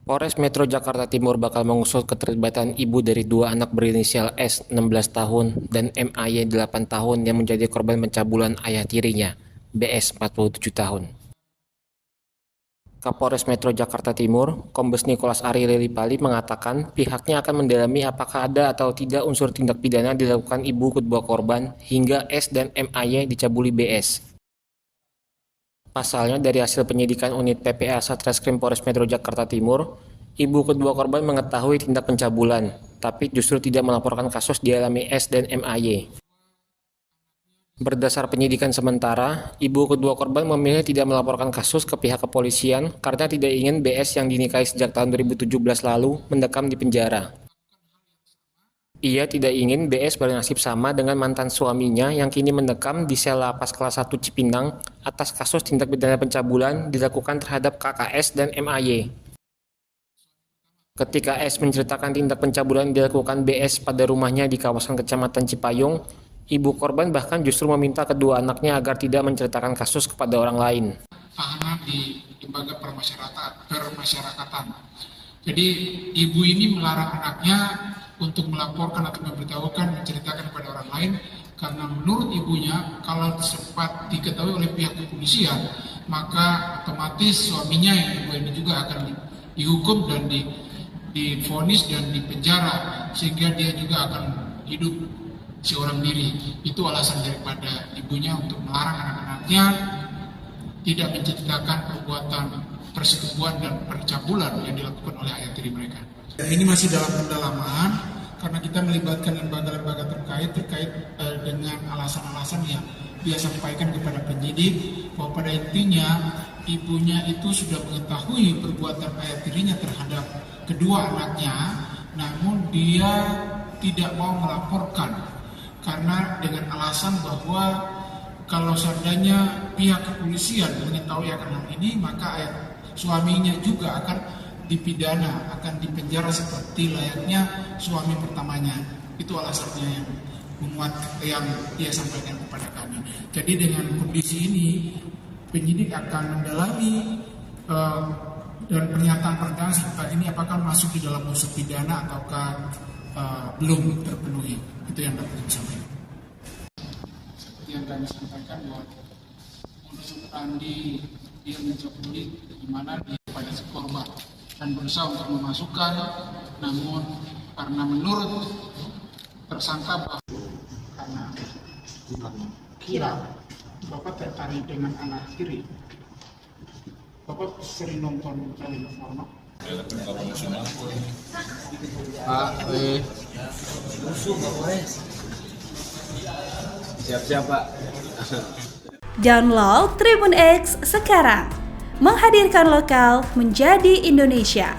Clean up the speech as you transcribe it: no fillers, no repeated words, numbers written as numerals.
Polres Metro Jakarta Timur bakal mengusut keterlibatan ibu dari dua anak berinisial S 16 tahun dan MAY 8 tahun yang menjadi korban pencabulan ayah tirinya, BS 47 tahun. Kapolres Metro Jakarta Timur, Kombes Nikolas Ari Lilipali mengatakan pihaknya akan mendalami apakah ada atau tidak unsur tindak pidana dilakukan ibu kedua korban hingga S dan MAY dicabuli BS. Pasalnya, dari hasil penyidikan unit PPA Satreskrim Polres Metro Jakarta Timur, ibu kedua korban mengetahui tindak pencabulan, tapi justru tidak melaporkan kasus dialami S dan MAY. Berdasar penyidikan sementara, ibu kedua korban memilih tidak melaporkan kasus ke pihak kepolisian karena tidak ingin BS yang dinikahi sejak tahun 2017 lalu mendekam di penjara. Ia tidak ingin BS bernasib sama dengan mantan suaminya yang kini mendekam di sel lapas kelas 1 Cipinang atas kasus tindak pidana pencabulan dilakukan terhadap KKS dan MAY. Ketika S menceritakan tindak pencabulan dilakukan BS pada rumahnya di kawasan Kecamatan Cipayung, ibu korban bahkan justru meminta kedua anaknya agar tidak menceritakan kasus kepada orang lain. Tahanan di lembaga permasyarakatan. Jadi ibu ini melarang anaknya untuk melaporkan atau memberitahukan, menceritakan kepada orang lain, karena menurut ibunya kalau sempat diketahui oleh pihak kepolisian, maka otomatis suaminya yang ibu ini juga akan dihukum dan divonis dan dipenjara, sehingga dia juga akan hidup seorang diri. Itu alasan daripada ibunya untuk melarang anak-anaknya tidak menceritakan perbuatan persetubuhan dan pencabulan yang dilakukan oleh ayah tiri mereka. Ini masih dalam pendalaman karena kita melibatkan lembaga-lembaga terkait dengan alasan-alasan yang dia sampaikan kepada penyidik, bahwa pada intinya ibunya itu sudah mengetahui perbuatan ayah tirinya terhadap kedua anaknya, namun dia tidak mau melaporkan karena dengan alasan bahwa kalau seandainya pihak kepolisian mengetahui akan hal ini, maka suaminya juga akan dipidana, akan dipenjara seperti layaknya suami pertamanya. Itu alasannya yang memuat, yang dia sampaikan kepada kami. Jadi dengan kondisi ini, penyidik akan mendalami dan pernyataan seperti ini apakah masuk di dalam unsur pidana ataukah belum terpenuhi. Itu yang dapat kami sampaikan. Seperti yang kami sampaikan bahwa modus operandi dia mencabuli di mana dia pada si korban dan berusaha untuk memasukkan, namun karena menurut tersangka bahwa karena kira Bapak tertarik dengan anak tiri, Bapak sering nonton film porno? Siap-siap Pak. Download Tribun X sekarang, menghadirkan lokal menjadi Indonesia.